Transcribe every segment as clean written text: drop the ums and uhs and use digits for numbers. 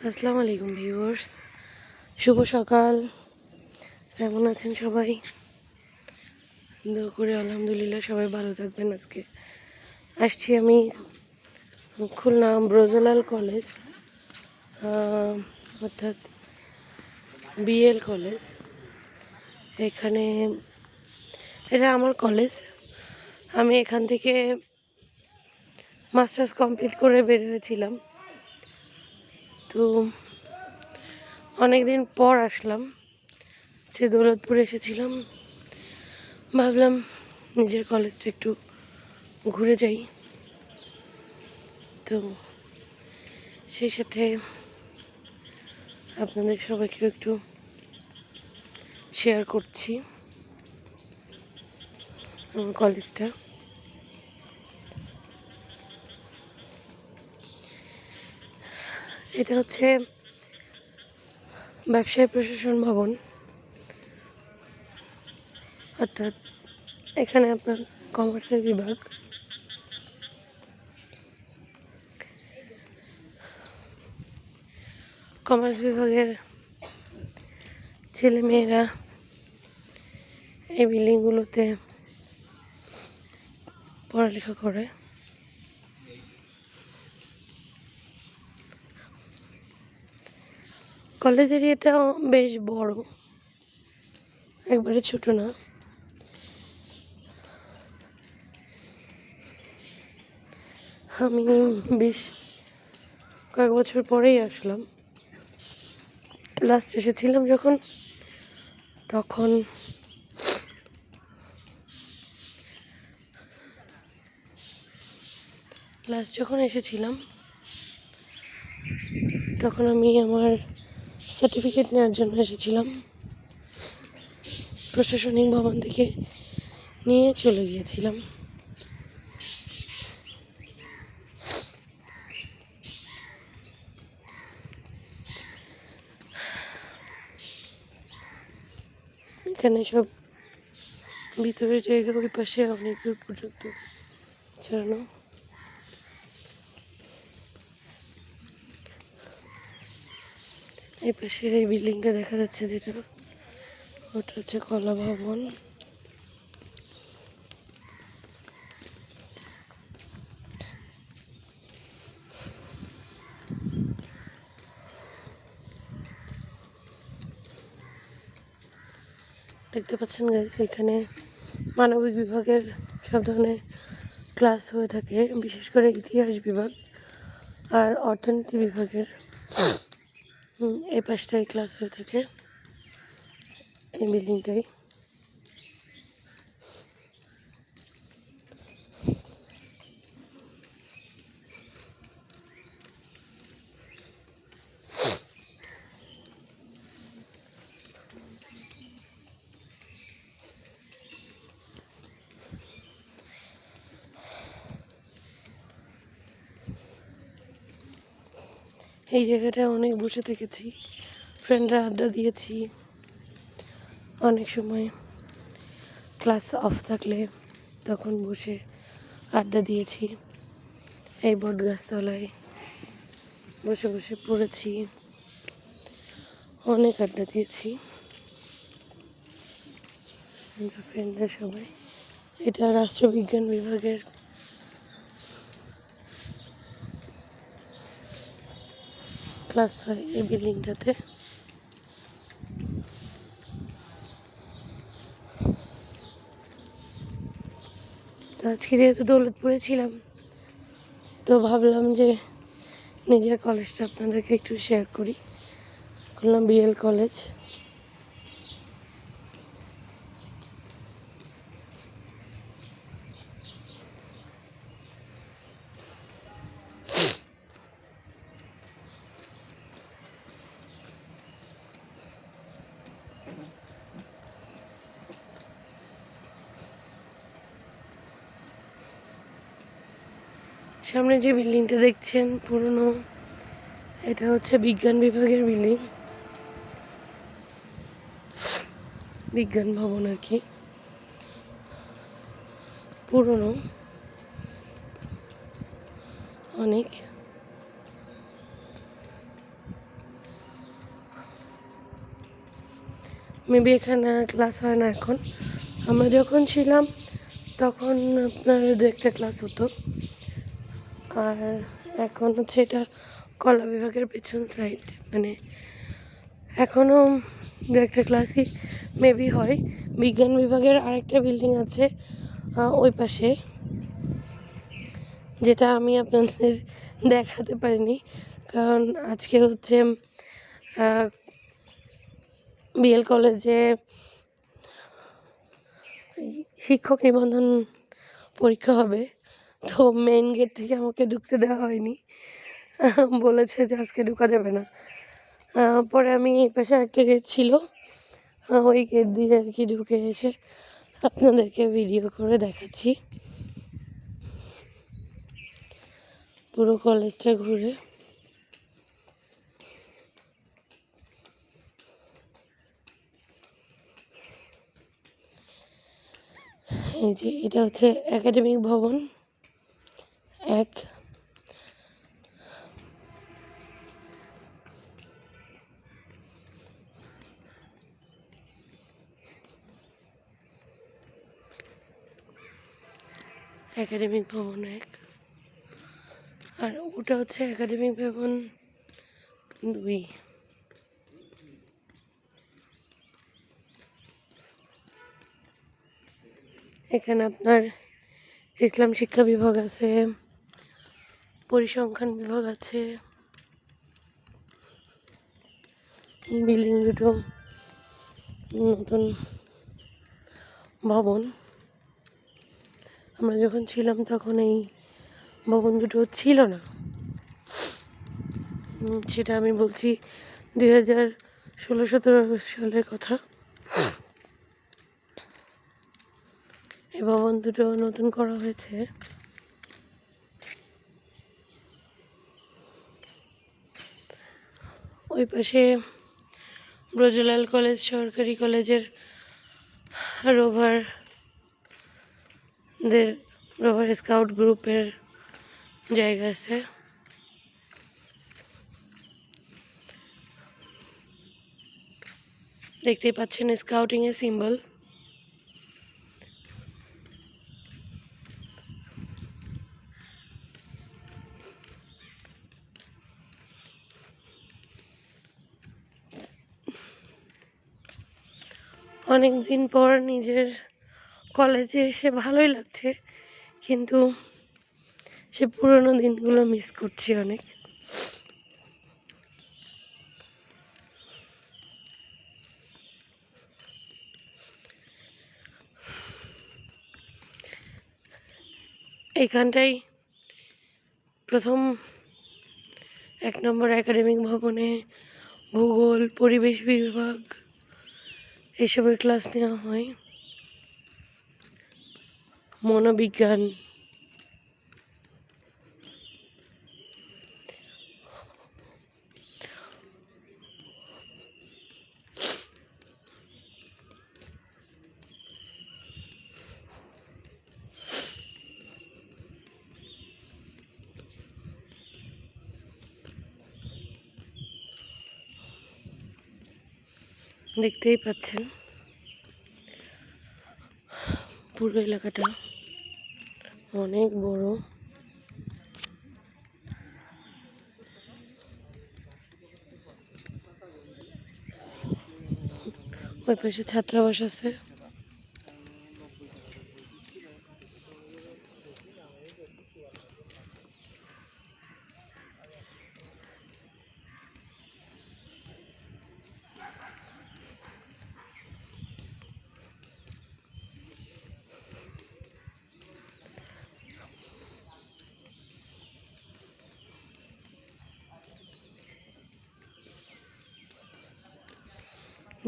আসসালামু আলাইকুম ভিউয়ার্স, শুভ সকাল। কেমন আছেন সবাই? দোয়া করে আলহামদুলিল্লাহ সবাই ভালো থাকবেন। আজকে আসছি আমি খুলনা ব্রজলাল কলেজ, অর্থাৎ বিএল কলেজ। এখানে এটা আমার কলেজ। আমি এখান থেকে মাস্টার্স কমপ্লিট করে বের হয়েছিলাম। তো অনেক দিন পর আসলাম, সে দৌলতপুরে এসেছিলাম। ভাবলাম নিজের কলেজটা একটু ঘুরে যাই, তো সেই সাথে আপনাদের সবাইকে একটু শেয়ার করছি আমার কলেজটা। এটা হচ্ছে ব্যবসায় প্রশাসন ভবন, অর্থাৎ এখানে আপনার কমার্সের বিভাগ। কমার্স বিভাগের ছেলে মেয়েরা এই বিল্ডিংগুলোতে পড়ালেখা করে। কলেজ এরিয়াটাও বেশ বড়, একবারে ছোট না। আমি বেশ কয়েক বছর পরেই আসলাম। লাস্ট এসেছিলাম তখন যখন এসেছিলাম তখন আমি আমার সার্টিফিকেট নেওয়ার জন্য এসেছিলাম। প্রশাসনিক ভবন থেকে নিয়ে চলে গিয়েছিলাম। এখানে সব ভিতরের জায়গা ওই পাশে অনেক দূর পর্যন্ত ছড়ানো। এই পাশের এই বিল্ডিংটা দেখা যাচ্ছে, যেটা ওটা হচ্ছে কলা ভবন। দেখতে পাচ্ছেন এখানে মানবিক বিভাগের সব ধরনের ক্লাস হয়ে থাকে, বিশেষ করে ইতিহাস বিভাগ আর অর্থনীতি বিভাগের এই পাশটাই ক্লাস হয়ে থাকে, এই বিল্ডিংটাই। এই জায়গাটায় অনেক বসে থেকেছি, ফ্রেন্ডরা আড্ডা দিয়েছি। অনেক সময় ক্লাস অফ থাকলে তখন বসে আড্ডা দিয়েছি। এই বট গাছতলায় বসে বসে পড়েছি, অনেক আড্ডা দিয়েছি আমরা ফ্রেন্ডরা সবাই। এটা রাষ্ট্রবিজ্ঞান বিভাগের ক্লাস হয় এই বিল্ডিংটাতে। তো আজকে যেহেতু দৌলতপুরে ছিলাম, তো ভাবলাম যে নিজের কলেজটা আপনাদেরকে একটু শেয়ার করি। Khulna BL college. সামনে যে বিল্ডিংটা দেখছেন পুরনো, এটা হচ্ছে বিজ্ঞান বিভাগের বিল্ডিং, বিজ্ঞান ভবন আর কি। পুরনো অনেক। মেবি এখানে ক্লাস হয় না এখন। আমরা যখন ছিলাম তখন আপনার 2-1টা ক্লাস হতো। আর এখন হচ্ছে এটা কলা বিভাগের পেছন সাইড, মানে এখনও 2-1টা ক্লাসই মেবি হয়। বিজ্ঞান বিভাগের আরেকটা বিল্ডিং আছে ওই পাশে, যেটা আমি আপনাদের দেখাতে পারিনি কারণ আজকে হচ্ছে বিএল কলেজে শিক্ষক নিবন্ধন পরীক্ষা হবে, তো মেইন গেট থেকে আমাকে ঢুকতে দেওয়া হয়নি। বলেছে যে আজকে ঢোকা যাবে না। পরে আমি এই পাশে একটা গেট ছিল, ওই গেট দিয়ে আর কি ঢুকে এসে আপনাদেরকে ভিডিও করে দেখাচ্ছি পুরো কলেজটা ঘুরে। এই যে এটা হচ্ছে একাডেমিক ভবন 1। একাডেমিক ভবন 1 আর ওটা হচ্ছে একাডেমিক ভবন 2। এখানে আপনার ইসলাম শিক্ষা বিভাগ আছে, পরিসংখ্যান বিভাগ আছে। বিল্ডিং দুটো নতুন ভবন, আমরা যখন ছিলাম তখন এই ভবন দুটো ছিল না। সেটা আমি বলছি 2016-17 সালের কথা। এই ভবন দুটো নতুন করা হয়েছে। ওই পাশে ব্রজলাল কলেজ সরকারি কলেজের রোভার স্কাউট গ্রুপের জায়গা আছে। দেখতেই পাচ্ছেন স্কাউটিং এর সিম্বল। অনেক দিন পর নিজের কলেজে এসে ভালোই লাগছে, কিন্তু সে পুরনো দিনগুলো মিস করছি অনেক। এইখানটাই প্রথম 1 নম্বর একাডেমিক ভবনে ভূগোল, পরিবেশ বিভাগ এসবের ক্লাস নেওয়া হয়। মনোবিজ্ঞান, দেখতেই পাচ্ছেন পুরো এলাকাটা অনেক বড়। ওই পাশে ছাত্রাবাস আছে।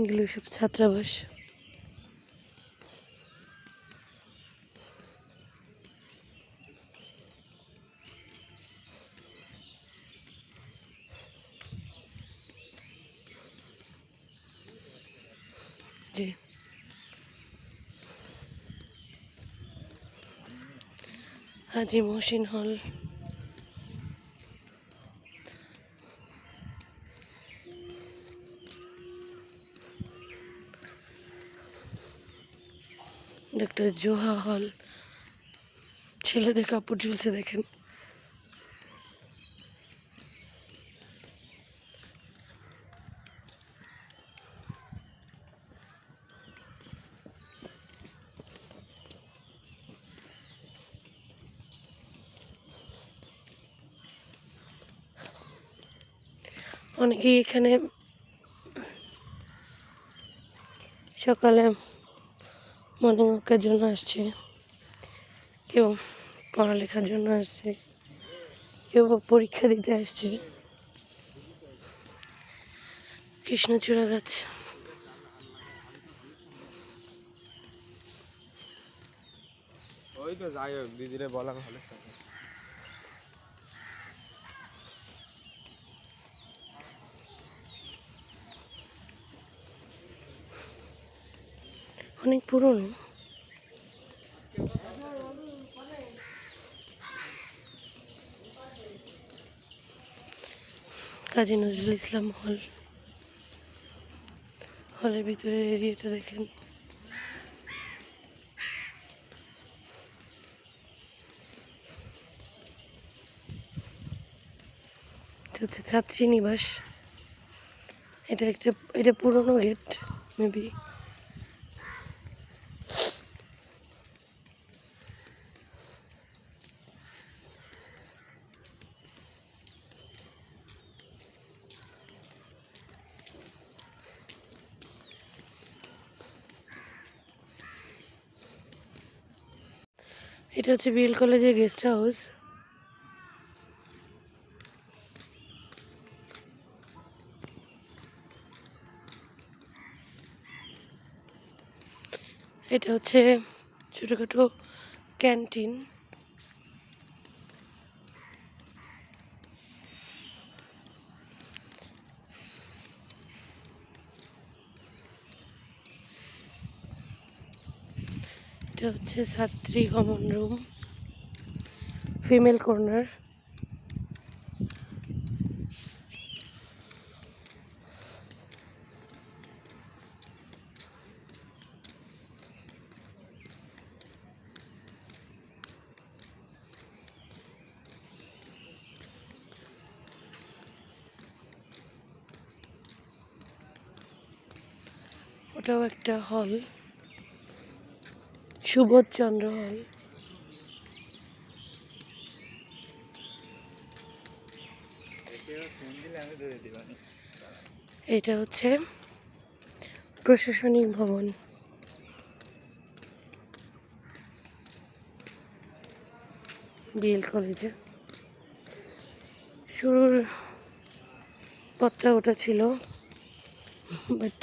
এগুলো সব ছাত্রাবাস। জি, হাজি মহসিন হল। একটা জোহা হল, ছেলেদের কাপড় ঝুলছে দেখেন। অনেকেই এখানে সকালে মর্নিং ওয়াকের জন্য আসছে, কেউ পড়ালেখার জন্য আসছে, কেউ পরীক্ষা দিতে আসছে। কৃষ্ণচূড়া গাছ, ওই তো যাই হোক দিদিরে বলা ভালো। অনেক পুরনো। কাজী নজরুল ইসলাম হল, হলের ভিতরের এরিয়াটা দেখেন। এটা হচ্ছে ছাত্রী নিবাস। এটা পুরনো গেট মেবি। এটা হচ্ছে বিএল কলেজের গেস্ট হাউস। এটা হচ্ছে ছোটোখাটো ক্যান্টিন। এটা হচ্ছে ছাত্রী কমন রুম, ফিমেল কর্নার। ওটাও একটা হল, সুবোধচন্দ্র হল। এটা হচ্ছে প্রশাসনিক ভবন। বিএল কলেজে শুরুর পথটা ওটা ছিল, বাট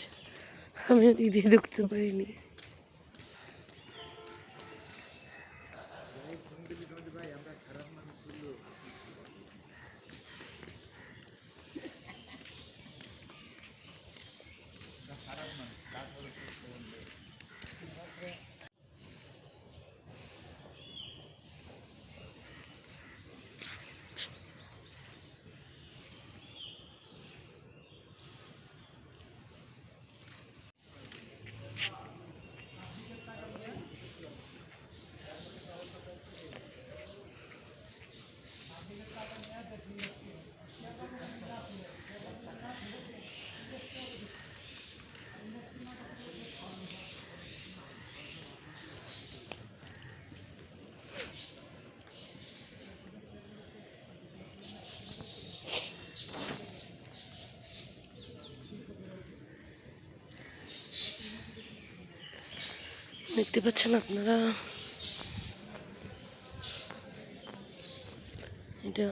আমিও দিদি ঢুকতে পারিনি। দেখতে পাচ্ছেন আপনারা, এটা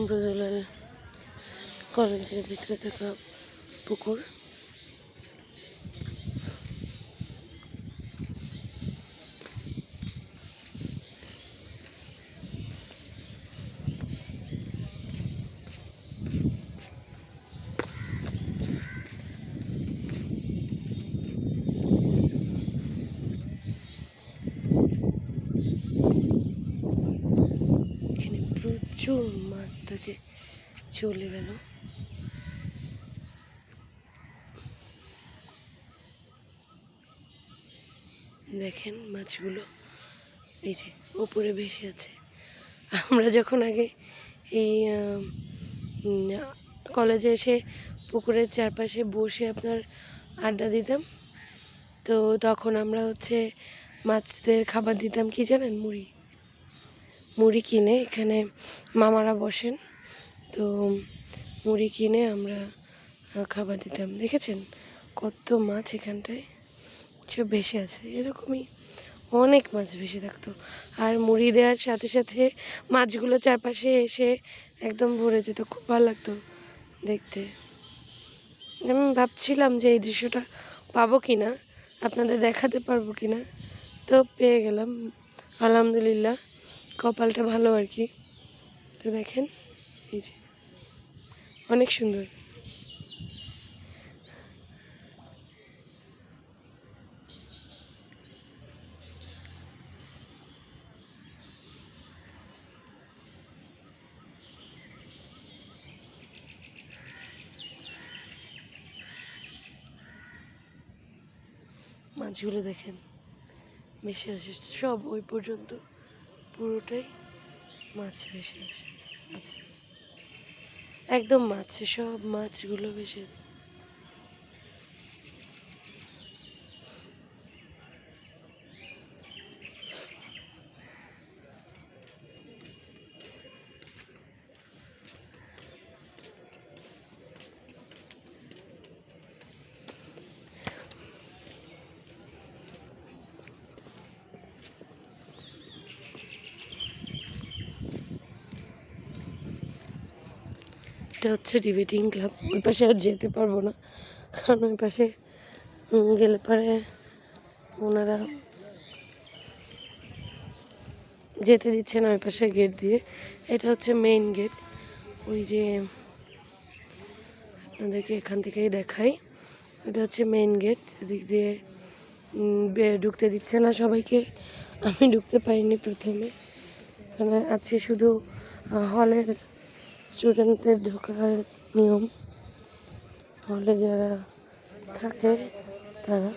ব্রজলাল কলেজের ভিতরে থাকা পুকুর। এখানে প্রচুর মাছ থাকে, চলে গেল। দেখেন মাছগুলো এই যে উপরে ভেসে আছে। আমরা যখন আগে এই কলেজে এসে পুকুরের চারপাশে বসে আপনার আড্ডা দিতাম, তো তখন আমরা হচ্ছে মাছদের খাবার দিতাম কি জানেন, মুড়ি মুড়ি কিনে। এখানে মামারা বসেন, তো মুড়ি কিনে আমরা খাবার দিতাম। দেখেছেন কত মাছ এখানটায় সব ভেসে আছে, এরকমই অনেক মাছ ভেসে থাকতো। আর মুড়ি দেওয়ার সাথে সাথে মাছগুলো চারপাশে এসে একদম ভরে যেত, খুব ভালো লাগতো দেখতে। আমি ভাবছিলাম যে এই দৃশ্যটা পাবো কি না, আপনাদের দেখাতে পারবো কি না, তো পেয়ে গেলাম আলহামদুলিল্লাহ, কপালটা ভালো আর কি। তো দেখেন এই যে অনেক সুন্দর। মাছগুলো দেখেন ভেসে আসে সব, ওই পর্যন্ত পুরোটাই মাছ ভেসে আসে। আচ্ছা, একদম মাছ, সব মাছগুলো ভেসে আসে। এটা হচ্ছে ডিবেটিং ক্লাব। ওই পাশে আর যেতে পারবো না, কারণ ওই পাশে গেলে পরে ওনারা যেতে দিচ্ছে না ওই পাশে গেট দিয়ে। এটা হচ্ছে মেইন গেট, ওই যে আপনাদেরকে এখান থেকেই দেখাই, এটা হচ্ছে মেইন গেট। এদিক দিয়ে ঢুকতে দিচ্ছে না সবাইকে, আমি ঢুকতে পারিনি প্রথমে। এখানে আছে শুধু হলের স্টুডেন্টদের ঢোকার নিয়ম, হলে যারা থাকে তারা।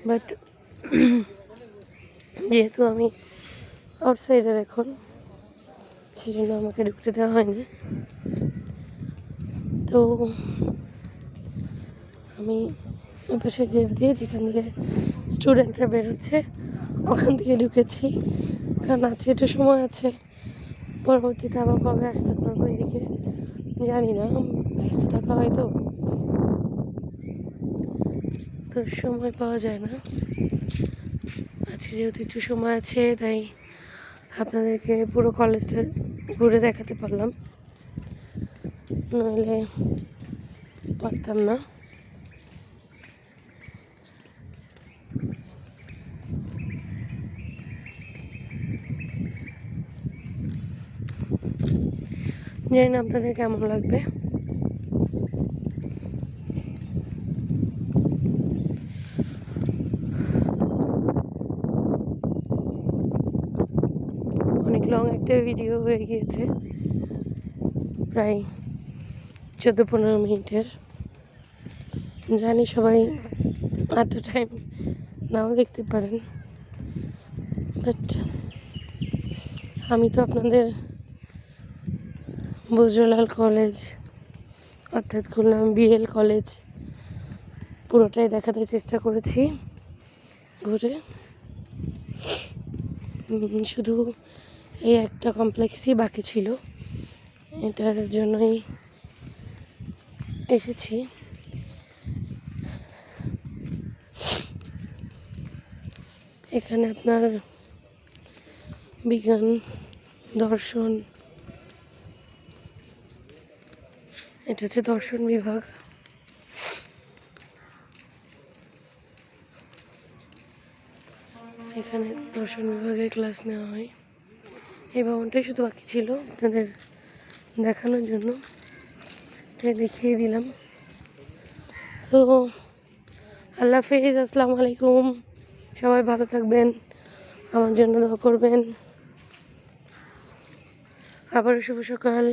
বাট যেহেতু আমি আউটসাইডার এখন, সেজন্য আমাকে ঢুকতে দেওয়া হয়নি। তো আমি ওই পাশে গেট দিয়ে, যেখান থেকে স্টুডেন্টরা বেরোচ্ছে, ওখান থেকে ঢুকেছি, কারণ আছে একটু সময় আছে। পরবর্তীতে আবার কবে আসতে পারবো এদিকে জানি না, ব্যস্ত থাকা হয়তো, তো সময় পাওয়া যায় না। আজকে যেহেতু একটু সময় আছে, তাই আপনাদেরকে পুরো কলেজটা ঘুরে দেখাতে পারলাম, নইলে পারতাম না। জানি না আপনাদের কেমন লাগবে। অনেক লং একটা ভিডিও হয়ে গিয়েছে, প্রায় 14-15 মিনিটের। জানি সবাই এত টাইম নাও দেখতে পারেন, বাট আমি তো আপনাদের বজরুলাল কলেজ, অর্থাৎ খুলনা BL কলেজ পুরোটাই দেখাতে চেষ্টা করেছি ঘুরে। শুধু এই একটা কমপ্লেক্সই বাকি ছিল, এটার জন্যই এসেছি। এখানে আপনার বিজ্ঞান, দর্শন, এটা হচ্ছে দর্শন বিভাগ। এখানে দর্শন বিভাগের ক্লাস নেওয়া হয়। এই ভবনটাই শুধু বাকি ছিল আপনাদের দেখানোর জন্য, তাই দেখিয়ে দিলাম। সো আল্লাহ হাফেজ, আসসালামু আলাইকুম, সবাই ভালো থাকবেন, আমার জন্য দোয়া করবেন। আবারও শুভ সকাল।